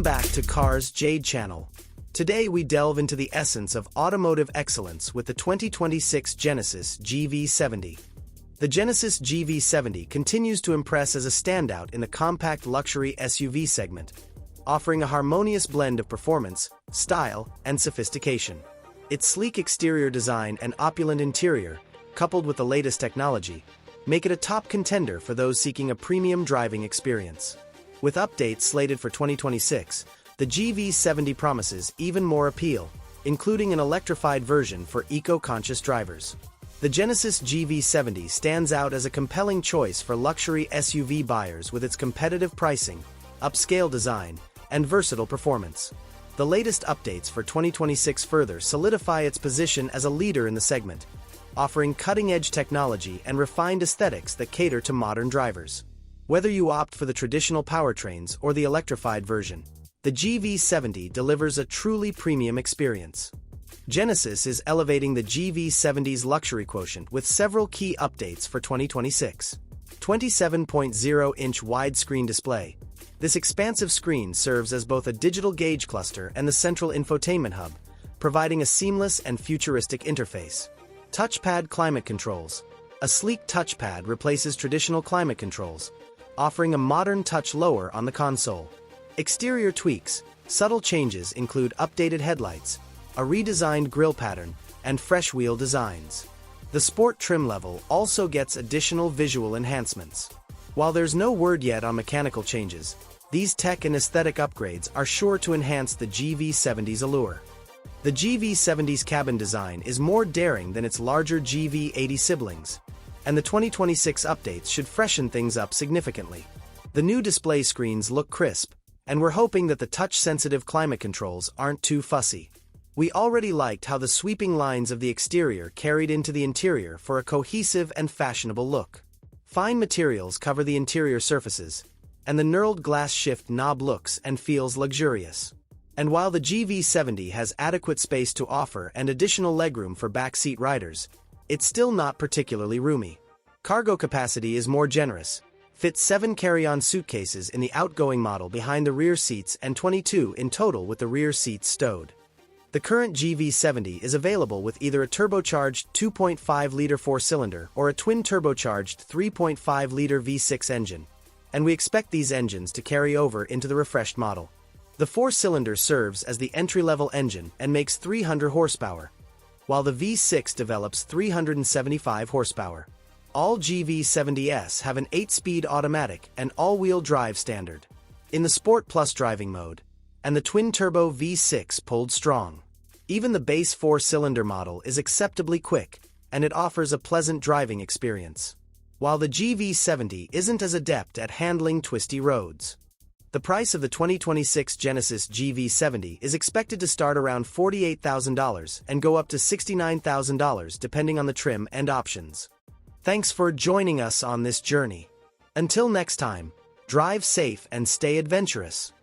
back to Cars Jade Channel. Today we delve into the essence of automotive excellence with the 2026 Genesis GV70. The Genesis GV70 continues to impress as a standout in the compact luxury SUV segment, offering a harmonious blend of performance, style, and sophistication. Its sleek exterior design and opulent interior, coupled with the latest technology, make it a top contender for those seeking a premium driving experience. With updates slated for 2026, the GV70 promises even more appeal, including an electrified version for eco-conscious drivers. The Genesis GV70 stands out as a compelling choice for luxury SUV buyers with its competitive pricing, upscale design, and versatile performance. The latest updates for 2026 further solidify its position as a leader in the segment, offering cutting-edge technology and refined aesthetics that cater to modern drivers. Whether you opt for the traditional powertrains or the electrified version, the GV70 delivers a truly premium experience. Genesis is elevating the GV70's luxury quotient with several key updates for 2026. 27.0-inch widescreen display. This expansive screen serves as both a digital gauge cluster and the central infotainment hub, providing a seamless and futuristic interface. Touchpad climate controls. A sleek touchpad replaces traditional climate controls, offering a modern touch lower on the console. Exterior tweaks. Subtle changes include updated headlights, a redesigned grille pattern, and fresh wheel designs. The sport trim level also gets additional visual enhancements. While there's no word yet on mechanical changes, these tech and aesthetic upgrades are sure to enhance the GV70's allure. The GV70's cabin design is more daring than its larger GV80 siblings, and the 2026 updates should freshen things up significantly. The new display screens look crisp, and we're hoping that the touch-sensitive climate controls aren't too fussy. We already liked how the sweeping lines of the exterior carried into the interior for a cohesive and fashionable look. Fine materials cover the interior surfaces, and the knurled glass shift knob looks and feels luxurious. And while the GV70 has adequate space to offer and additional legroom for backseat riders, it's still not particularly roomy. Cargo capacity is more generous. Fits 7 carry-on suitcases in the outgoing model behind the rear seats and 22 in total with the rear seats stowed. The current GV70 is available with either a turbocharged 2.5-liter 4-cylinder or a twin-turbocharged 3.5-liter V6 engine, and we expect these engines to carry over into the refreshed model. The 4-cylinder serves as the entry-level engine and makes 300 horsepower, while the V6 develops 375 horsepower. All GV70s have an 8-speed automatic and all-wheel drive standard in the Sport Plus driving mode, and the twin-turbo V6 pulled strong. Even the base 4-cylinder model is acceptably quick, and it offers a pleasant driving experience, while the GV70 isn't as adept at handling twisty roads. The price of the 2026 Genesis GV70 is expected to start around $48,000 and go up to $69,000 depending on the trim and options. Thanks for joining us on this journey. Until next time, drive safe and stay adventurous.